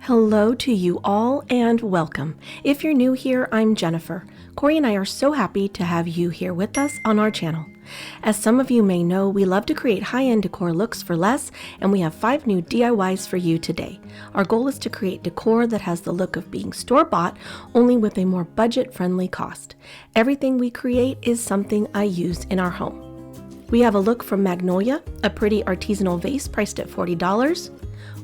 Hello to you all and welcome. If you're new here, I'm Jennifer. Cory and I are so happy to have you here with us on our channel. As some of you may know, we love to create high-end decor looks for less, and we have 5 new DIYs for you today. Our goal is to create decor that has the look of being store-bought, only with a more budget-friendly cost. Everything we create is something I use in our home. We have a look from Magnolia, a pretty artisanal vase priced at $40.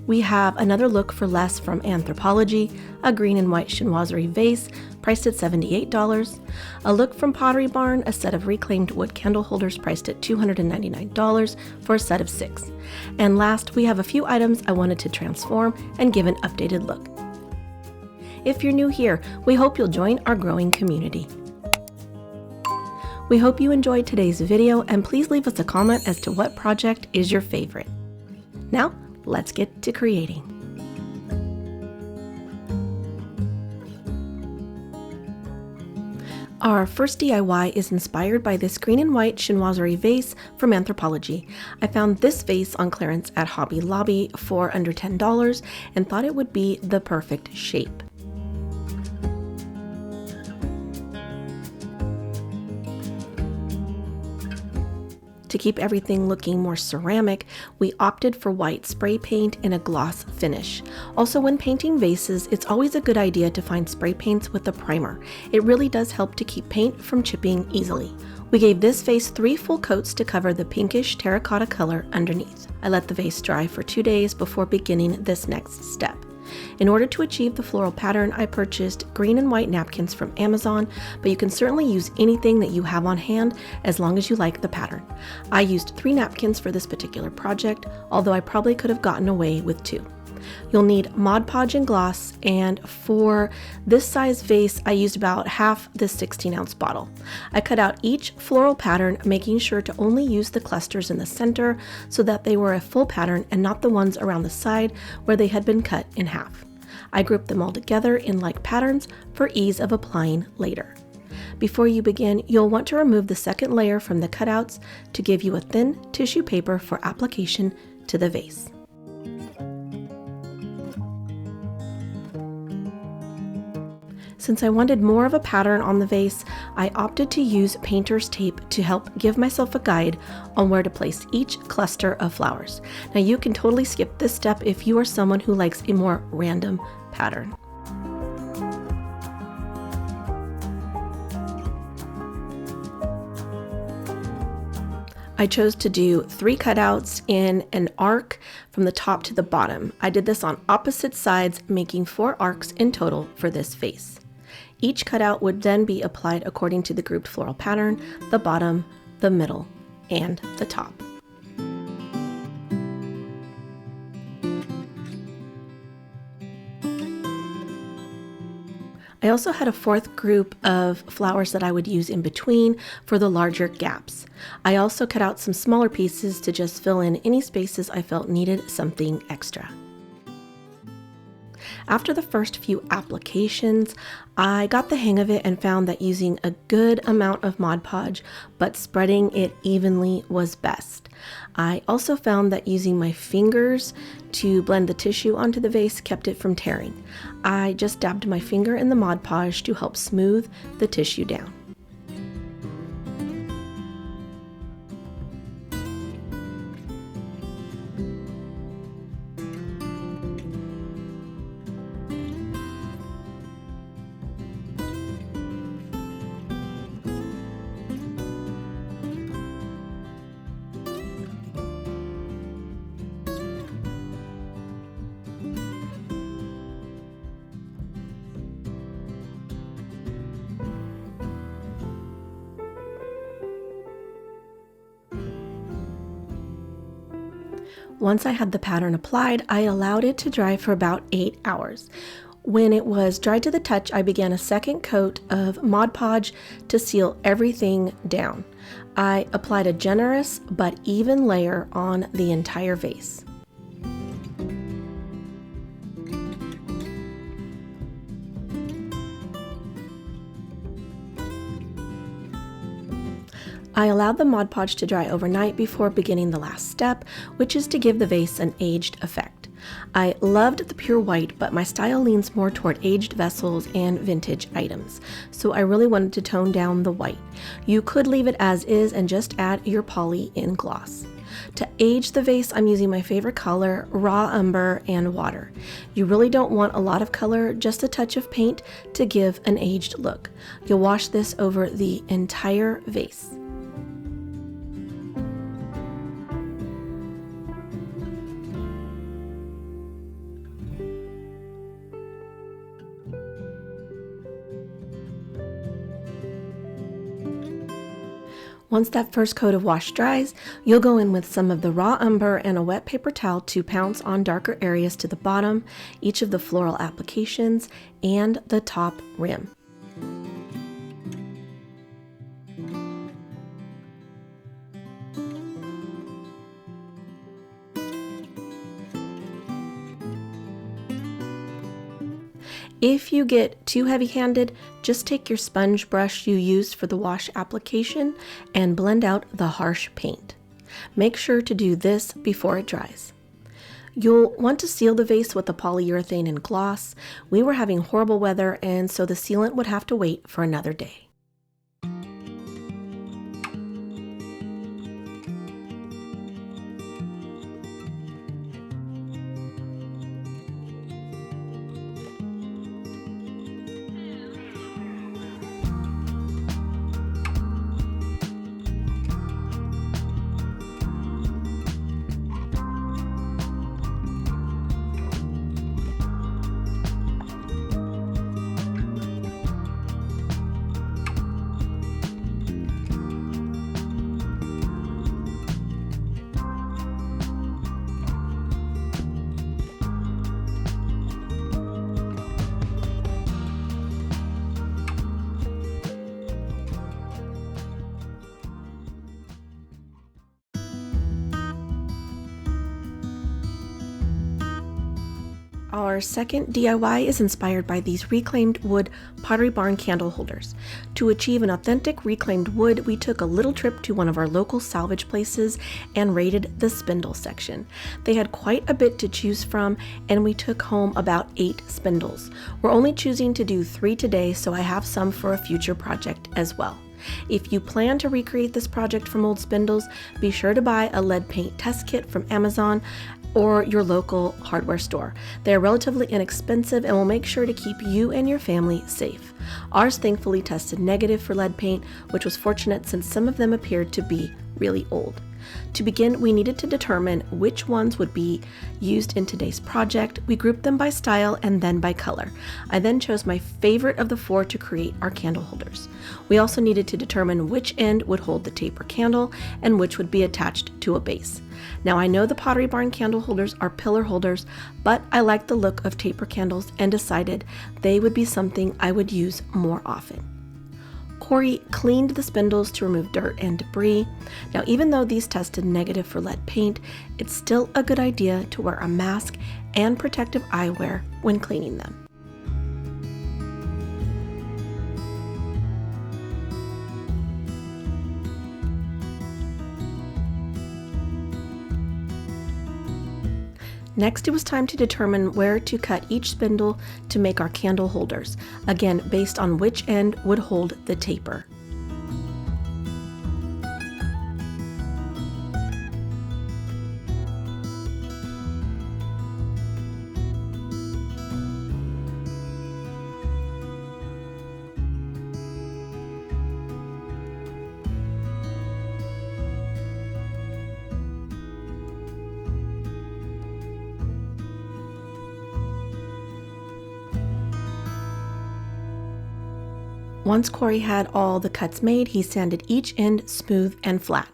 We have another look for less from Anthropologie, a green and white chinoiserie vase priced at $78. A look from Pottery Barn, a set of reclaimed wood candle holders priced at $299 for a set of 6. And last, we have a few items I wanted to transform and give an updated look. If you're new here, we hope you'll join our growing community. We hope you enjoyed today's video, and please leave us a comment as to what project is your favorite. Now, let's get to creating. Our first DIY is inspired by this green and white chinoiserie vase from Anthropologie. I found this vase on clearance at Hobby Lobby for under $10 and thought it would be the perfect shape. To keep everything looking more ceramic, we opted for white spray paint in a gloss finish. Also, when painting vases, it's always a good idea to find spray paints with a primer. It really does help to keep paint from chipping easily. We gave this vase 3 full coats to cover the pinkish terracotta color underneath. I let the vase dry for 2 days before beginning this next step. In order to achieve the floral pattern, I purchased green and white napkins from Amazon, but you can certainly use anything that you have on hand as long as you like the pattern. I used 3 napkins for this particular project, although I probably could have gotten away with 2. You'll need Mod Podge and gloss, and for this size vase, I used about half this 16-ounce bottle. I cut out each floral pattern, making sure to only use the clusters in the center so that they were a full pattern and not the ones around the side where they had been cut in half. I grouped them all together in like patterns for ease of applying later. Before you begin, you'll want to remove the second layer from the cutouts to give you a thin tissue paper for application to the vase. Since I wanted more of a pattern on the vase, I opted to use painter's tape to help give myself a guide on where to place each cluster of flowers. Now you can totally skip this step if you are someone who likes a more random pattern. I chose to do 3 cutouts in an arc from the top to the bottom. I did this on opposite sides, making 4 arcs in total for this vase. Each cutout would then be applied according to the grouped floral pattern, the bottom, the middle, and the top. I also had a 4th group of flowers that I would use in between for the larger gaps. I also cut out some smaller pieces to just fill in any spaces I felt needed something extra. After the first few applications, I got the hang of it and found that using a good amount of Mod Podge, but spreading it evenly was best. I also found that using my fingers to blend the tissue onto the vase kept it from tearing. I just dabbed my finger in the Mod Podge to help smooth the tissue down. Once I had the pattern applied, I allowed it to dry for about 8 hours. When it was dry to the touch, I began a second coat of Mod Podge to seal everything down. I applied a generous but even layer on the entire vase. I allowed the Mod Podge to dry overnight before beginning the last step, which is to give the vase an aged effect. I loved the pure white, but my style leans more toward aged vessels and vintage items, so I really wanted to tone down the white. You could leave it as is and just add your poly in gloss. To age the vase, I'm using my favorite color, raw umber, and water. You really don't want a lot of color, just a touch of paint to give an aged look. You'll wash this over the entire vase. Once that first coat of wash dries, you'll go in with some of the raw umber and a wet paper towel to pounce on darker areas to the bottom, each of the floral applications, and the top rim. If you get too heavy-handed, just take your sponge brush you used for the wash application and blend out the harsh paint. Make sure to do this before it dries. You'll want to seal the vase with a polyurethane and gloss. We were having horrible weather, and so the sealant would have to wait for another day. Our second DIY is inspired by these reclaimed wood Pottery Barn candle holders. To achieve an authentic reclaimed wood, we took a little trip to one of our local salvage places and raided the spindle section. They had quite a bit to choose from, and we took home about 8 spindles. We're only choosing to do 3 today, so I have some for a future project as well. If you plan to recreate this project from old spindles, be sure to buy a lead paint test kit from Amazon or your local hardware store. They are relatively inexpensive and will make sure to keep you and your family safe. Ours thankfully tested negative for lead paint, which was fortunate since some of them appeared to be really old. To begin, we needed to determine which ones would be used in today's project. We grouped them by style and then by color. I then chose my favorite of the 4 to create our candle holders. We also needed to determine which end would hold the taper candle and which would be attached to a base. Now I know the Pottery Barn candle holders are pillar holders, but I liked the look of taper candles and decided they would be something I would use more often. Cory cleaned the spindles to remove dirt and debris. Now, even though these tested negative for lead paint, it's still a good idea to wear a mask and protective eyewear when cleaning them. Next, it was time to determine where to cut each spindle to make our candle holders, again based on which end would hold the taper. Once Cory had all the cuts made, he sanded each end smooth and flat.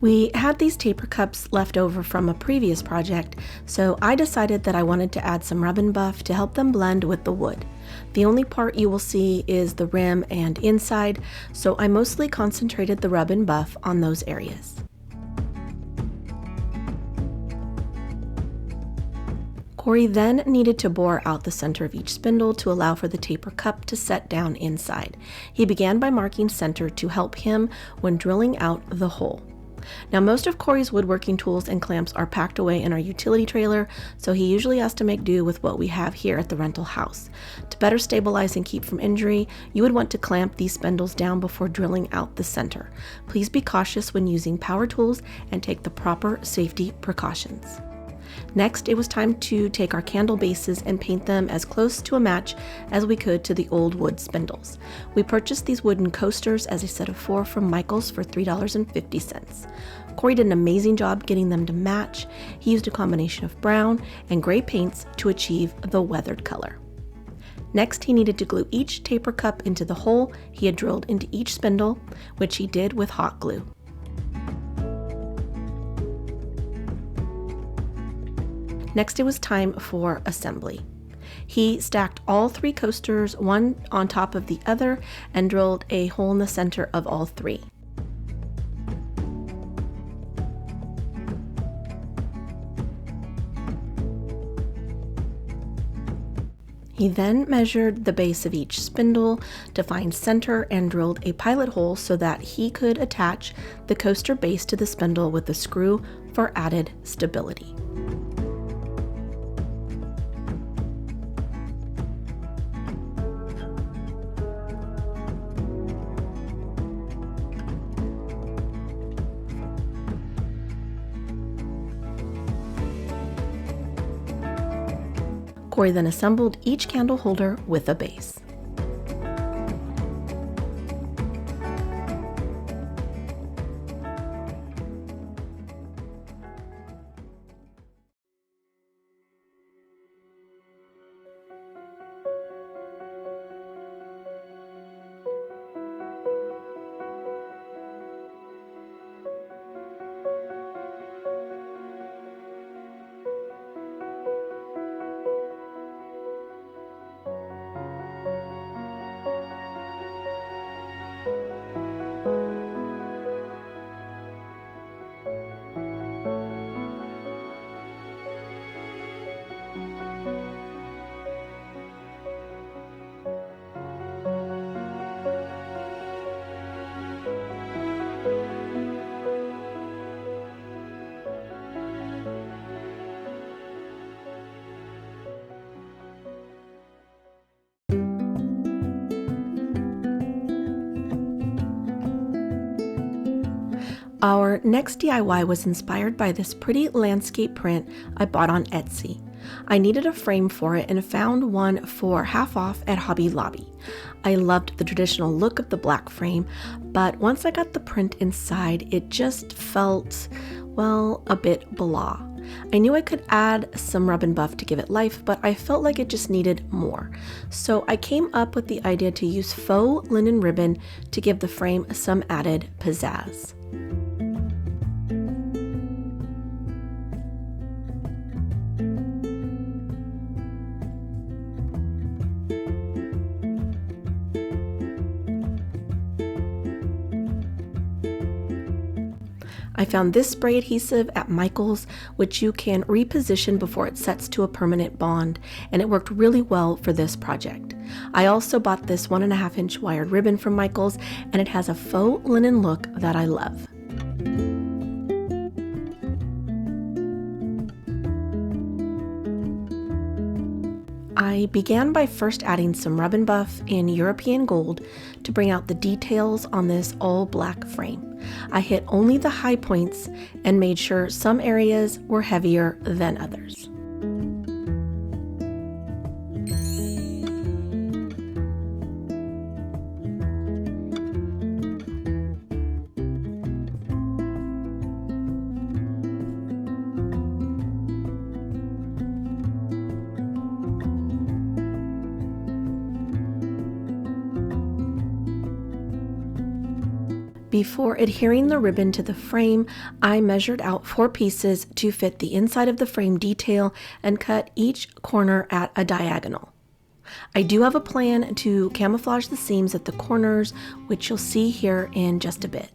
We had these taper cups left over from a previous project, so I decided that I wanted to add some rub and buff to help them blend with the wood. The only part you will see is the rim and inside, so I mostly concentrated the rub and buff on those areas. Cory then needed to bore out the center of each spindle to allow for the taper cup to set down inside. He began by marking center to help him when drilling out the hole. Now, most of Cory's woodworking tools and clamps are packed away in our utility trailer, so he usually has to make do with what we have here at the rental house. To better stabilize and keep from injury, you would want to clamp these spindles down before drilling out the center. Please be cautious when using power tools and take the proper safety precautions. Next, it was time to take our candle bases and paint them as close to a match as we could to the old wood spindles. We purchased these wooden coasters as a set of 4 from Michael's for $3.50. Cory did an amazing job getting them to match. He used a combination of brown and gray paints to achieve the weathered color. Next, he needed to glue each taper cup into the hole he had drilled into each spindle, which he did with hot glue. Next, it was time for assembly. He stacked all 3 coasters, one on top of the other, and drilled a hole in the center of all 3. He then measured the base of each spindle to find center and drilled a pilot hole so that he could attach the coaster base to the spindle with a screw for added stability. Cory then assembled each candle holder with a base. Our next DIY was inspired by this pretty landscape print I bought on Etsy. I needed a frame for it and found one for half off at Hobby Lobby. I loved the traditional look of the black frame, but once I got the print inside, it just felt, well, a bit blah. I knew I could add some rub and buff to give it life, but I felt like it just needed more. So I came up with the idea to use faux linen ribbon to give the frame some added pizzazz. I found this spray adhesive at Michael's, which you can reposition before it sets to a permanent bond, and it worked really well for this project. I also bought this 1.5-inch wired ribbon from Michael's, and it has a faux linen look that I love. I began by first adding some rub and buff in European gold to bring out the details on this all black frame. I hit only the high points and made sure some areas were heavier than others. Before adhering the ribbon to the frame, I measured out 4 pieces to fit the inside of the frame detail and cut each corner at a diagonal. I do have a plan to camouflage the seams at the corners, which you'll see here in just a bit.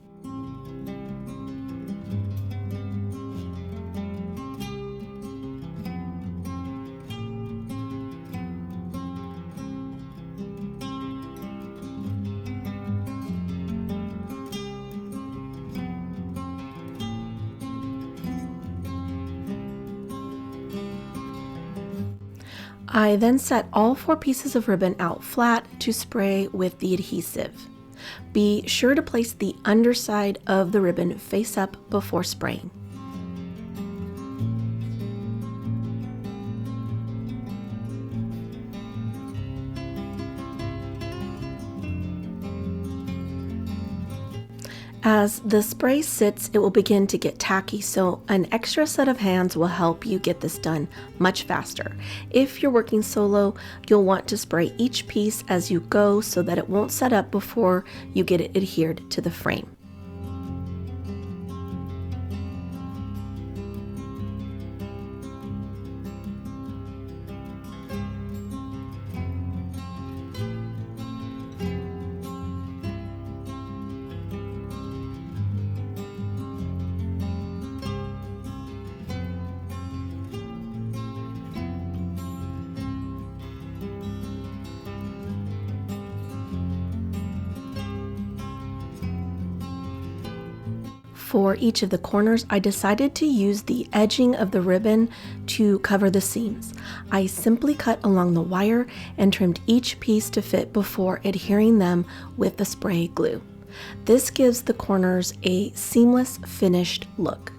I then set all 4 pieces of ribbon out flat to spray with the adhesive. Be sure to place the underside of the ribbon face up before spraying. As the spray sits, it will begin to get tacky, so an extra set of hands will help you get this done much faster. If you're working solo, you'll want to spray each piece as you go so that it won't set up before you get it adhered to the frame. For each of the corners, I decided to use the edging of the ribbon to cover the seams. I simply cut along the wire and trimmed each piece to fit before adhering them with the spray glue. This gives the corners a seamless, finished look.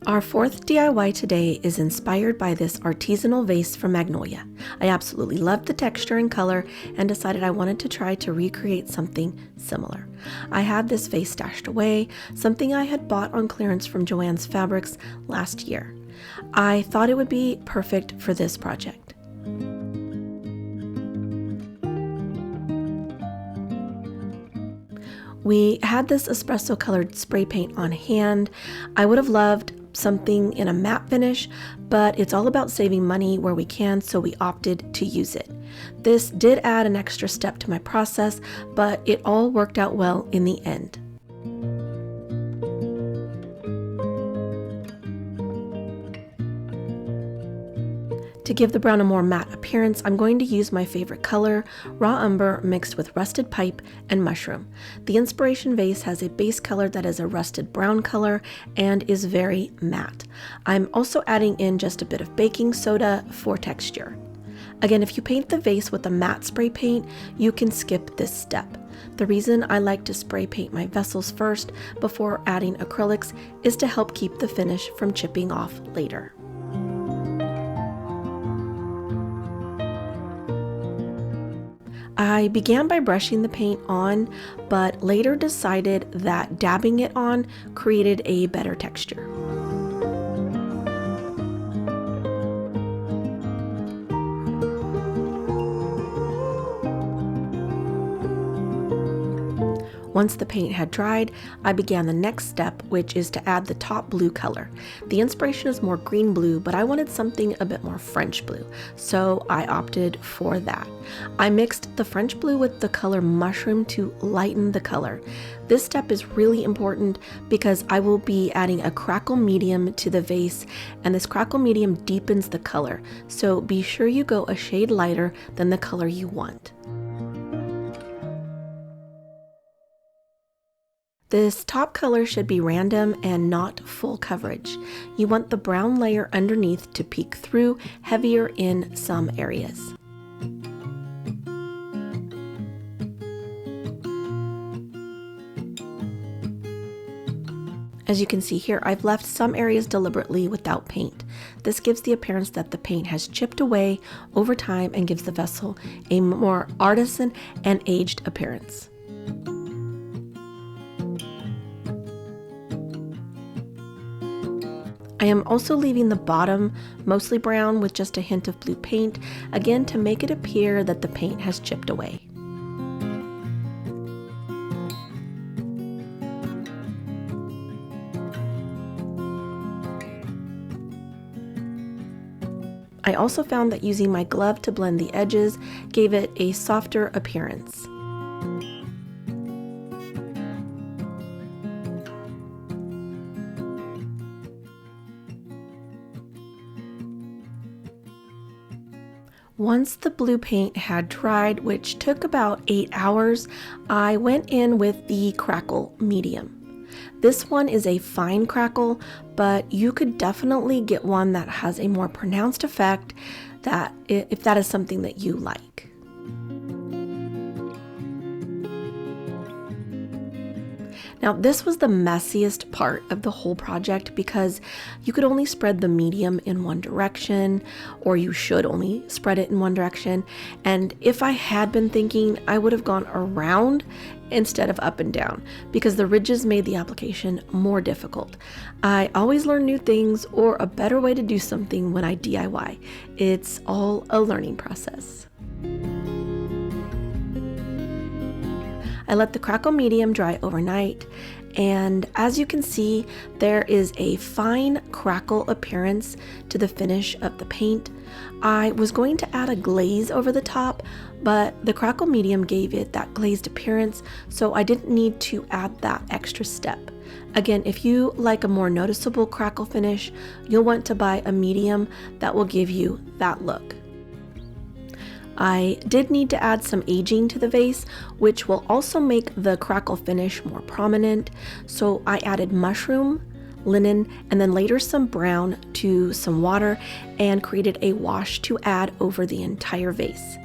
Our 4th DIY today is inspired by this artisanal vase from Magnolia. I absolutely loved the texture and color and decided I wanted to try to recreate something similar. I had this vase stashed away, something I had bought on clearance from Joann's Fabrics last year. I thought it would be perfect for this project. We had this espresso colored spray paint on hand. I would have loved something in a matte finish, but it's all about saving money where we can, so we opted to use it. This did add an extra step to my process, but it all worked out well in the end. To give the brown a more matte appearance, I'm going to use my favorite color, raw umber mixed with rusted pipe and mushroom. The inspiration vase has a base color that is a rusted brown color and is very matte. I'm also adding in just a bit of baking soda for texture. Again, if you paint the vase with a matte spray paint, you can skip this step. The reason I like to spray paint my vessels first before adding acrylics is to help keep the finish from chipping off later. I began by brushing the paint on, but later decided that dabbing it on created a better texture. Once the paint had dried, I began the next step, which is to add the top blue color. The inspiration is more green blue, but I wanted something a bit more French blue, so I opted for that. I mixed the French blue with the color mushroom to lighten the color. This step is really important because I will be adding a Crackle medium to the vase, and this Crackle medium deepens the color, so be sure you go a shade lighter than the color you want. This top color should be random and not full coverage. You want the brown layer underneath to peek through heavier in some areas. As you can see here, I've left some areas deliberately without paint. This gives the appearance that the paint has chipped away over time and gives the vessel a more artisan and aged appearance. I am also leaving the bottom mostly brown with just a hint of blue paint, again to make it appear that the paint has chipped away. I also found that using my glove to blend the edges gave it a softer appearance. Once the blue paint had dried, which took about 8 hours, I went in with the Crackle medium. This one is a fine crackle, but you could definitely get one that has a more pronounced effect if that is something that you like. Now, this was the messiest part of the whole project because you could only spread the medium in one direction, or you should only spread it in one direction. And if I had been thinking, I would have gone around instead of up and down because the ridges made the application more difficult. I always learn new things or a better way to do something when I DIY. It's all a learning process. I let the Crackle medium dry overnight, and as you can see, there is a fine crackle appearance to the finish of the paint. I was going to add a glaze over the top, but the Crackle medium gave it that glazed appearance, so I didn't need to add that extra step. Again, if you like a more noticeable crackle finish, you'll want to buy a medium that will give you that look. I did need to add some aging to the vase, which will also make the crackle finish more prominent. So I added mushroom, linen, and then later some brown to some water and created a wash to add over the entire vase.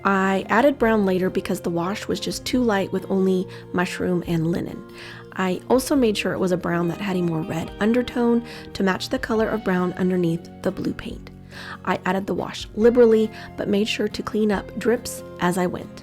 I added brown later because the wash was just too light with only mushroom and linen. I also made sure it was a brown that had a more red undertone to match the color of brown underneath the blue paint. I added the wash liberally, but made sure to clean up drips as I went.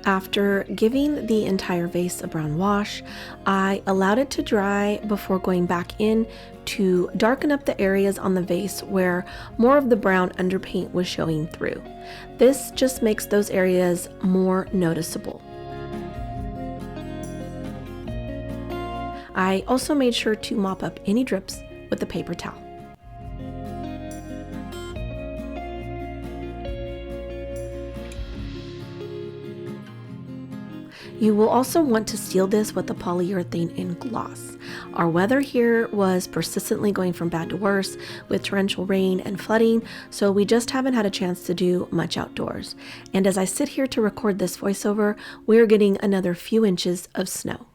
After giving the entire vase a brown wash, I allowed it to dry before going back in to darken up the areas on the vase where more of the brown underpaint was showing through. This just makes those areas more noticeable. I also made sure to mop up any drips with a paper towel. You will also want to seal this with a polyurethane in gloss. Our weather here was persistently going from bad to worse with torrential rain and flooding, so we just haven't had a chance to do much outdoors. And as I sit here to record this voiceover, we're getting another few inches of snow.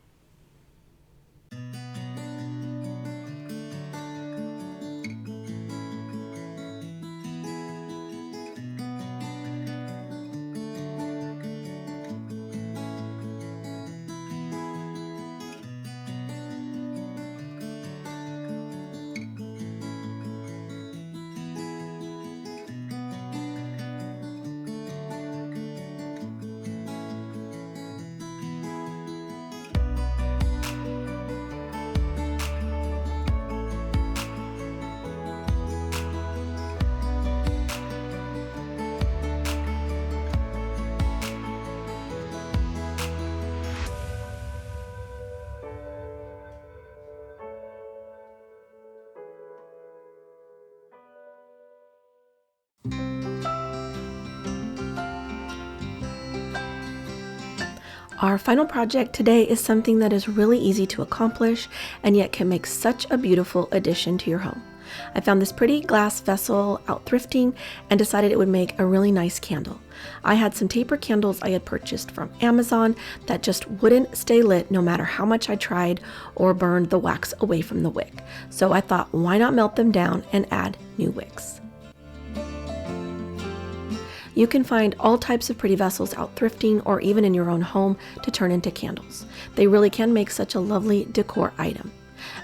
Our final project today is something that is really easy to accomplish and yet can make such a beautiful addition to your home. I found this pretty glass vessel out thrifting and decided it would make a really nice candle. I had some taper candles I had purchased from Amazon that just wouldn't stay lit no matter how much I tried or burned the wax away from the wick. So I thought, why not melt them down and add new wicks? You can find all types of pretty vessels out thrifting or even in your own home to turn into candles. They really can make such a lovely decor item.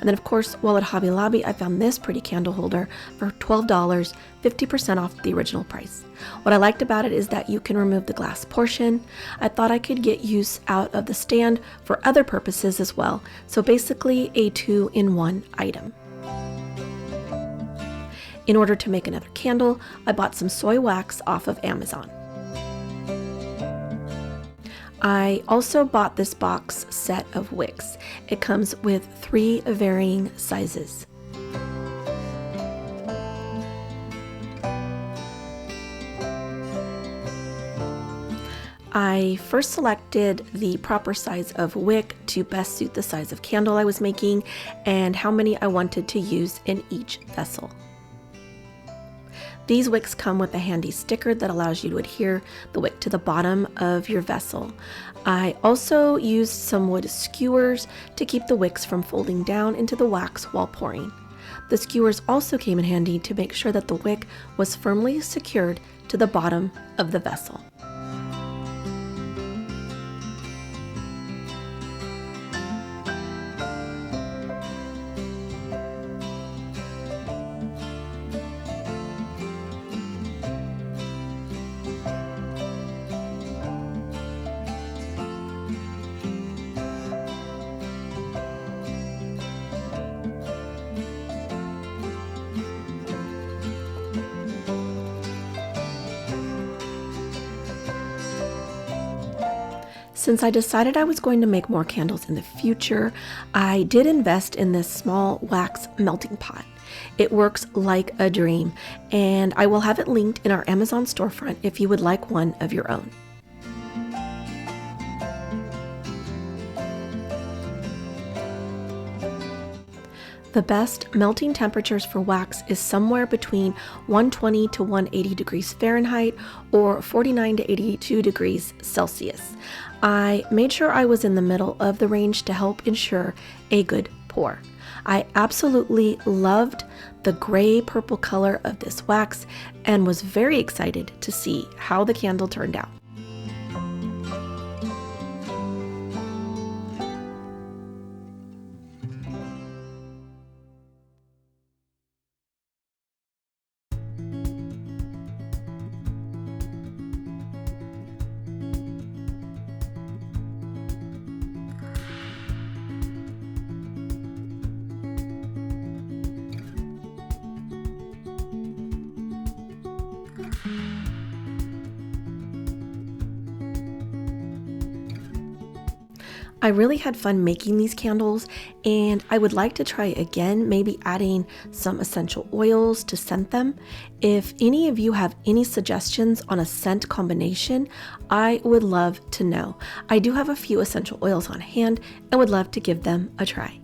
And then of course, while at Hobby Lobby, I found this pretty candle holder for $12, 50% off the original price. What I liked about it is that you can remove the glass portion. I thought I could get use out of the stand for other purposes as well. So basically a 2-in-1 item. In order to make another candle, I bought some soy wax off of Amazon. I also bought this box set of wicks. It comes with 3 varying sizes. I first selected the proper size of wick to best suit the size of candle I was making and how many I wanted to use in each vessel. These wicks come with a handy sticker that allows you to adhere the wick to the bottom of your vessel. I also used some wood skewers to keep the wicks from folding down into the wax while pouring. The skewers also came in handy to make sure that the wick was firmly secured to the bottom of the vessel. Since I decided I was going to make more candles in the future, I did invest in this small wax melting pot. It works like a dream, and I will have it linked in our Amazon storefront if you would like one of your own. The best melting temperatures for wax is somewhere between 120 to 180 degrees Fahrenheit or 49 to 82 degrees Celsius. I made sure I was in the middle of the range to help ensure a good pour. I absolutely loved the gray purple color of this wax and was very excited to see how the candle turned out. I really had fun making these candles, and I would like to try again, maybe adding some essential oils to scent them. If any of you have any suggestions on a scent combination, I would love to know. I do have a few essential oils on hand and would love to give them a try.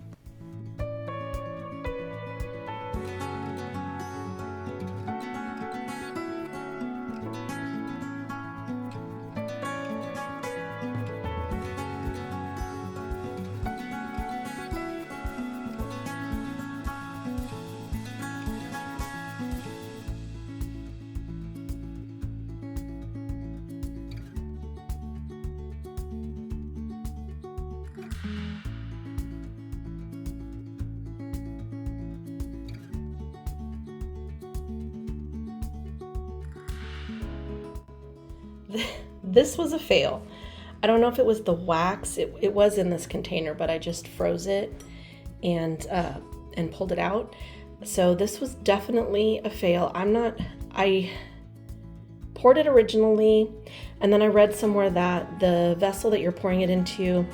This was a fail. I don't know if it was the wax. It was in this container, but I just froze it and pulled it out. So this was definitely a fail. I poured it originally, and then I read somewhere that the vessel that you're pouring it into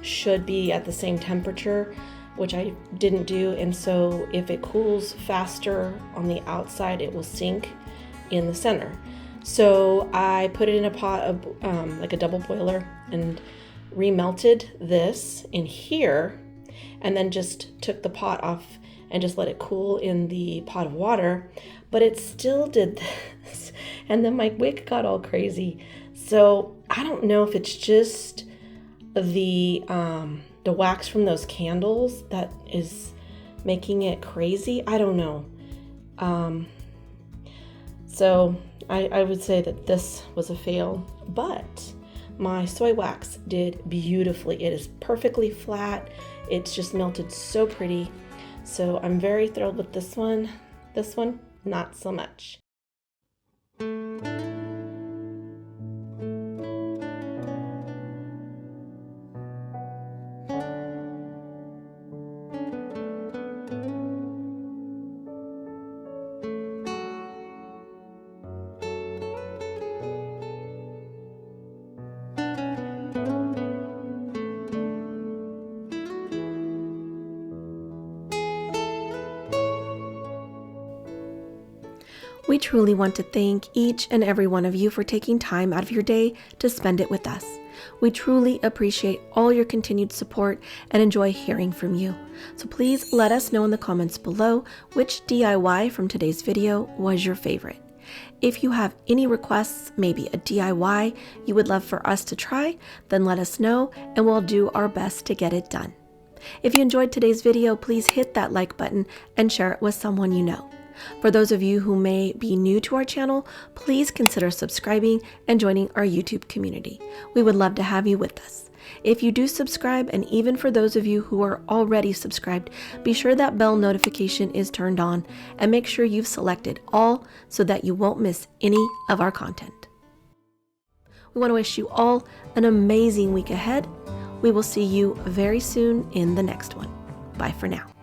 should be at the same temperature, which I didn't do. And so if it cools faster on the outside, it will sink in the center. So I put it in a pot of like a double boiler and remelted this in here and then just took the pot off and just let it cool in the pot of water, but it still did this. And then my wick got all crazy. So I don't know if it's just the wax from those candles that is making it crazy. I don't know. So I would say that this was a fail, but my soy wax did beautifully. It is perfectly flat. It's just melted so pretty. So I'm very thrilled with this one. This one, not so much. We truly want to thank each and every one of you for taking time out of your day to spend it with us. We truly appreciate all your continued support and enjoy hearing from you. So please let us know in the comments below which DIY from today's video was your favorite. If you have any requests, maybe a DIY you would love for us to try, then let us know and we'll do our best to get it done. If you enjoyed today's video, please hit that like button and share it with someone you know. For those of you who may be new to our channel, please consider subscribing and joining our YouTube community. We would love to have you with us. If you do subscribe, and even for those of you who are already subscribed, be sure that bell notification is turned on and make sure you've selected all so that you won't miss any of our content. We want to wish you all an amazing week ahead. We will see you very soon in the next one. Bye for now.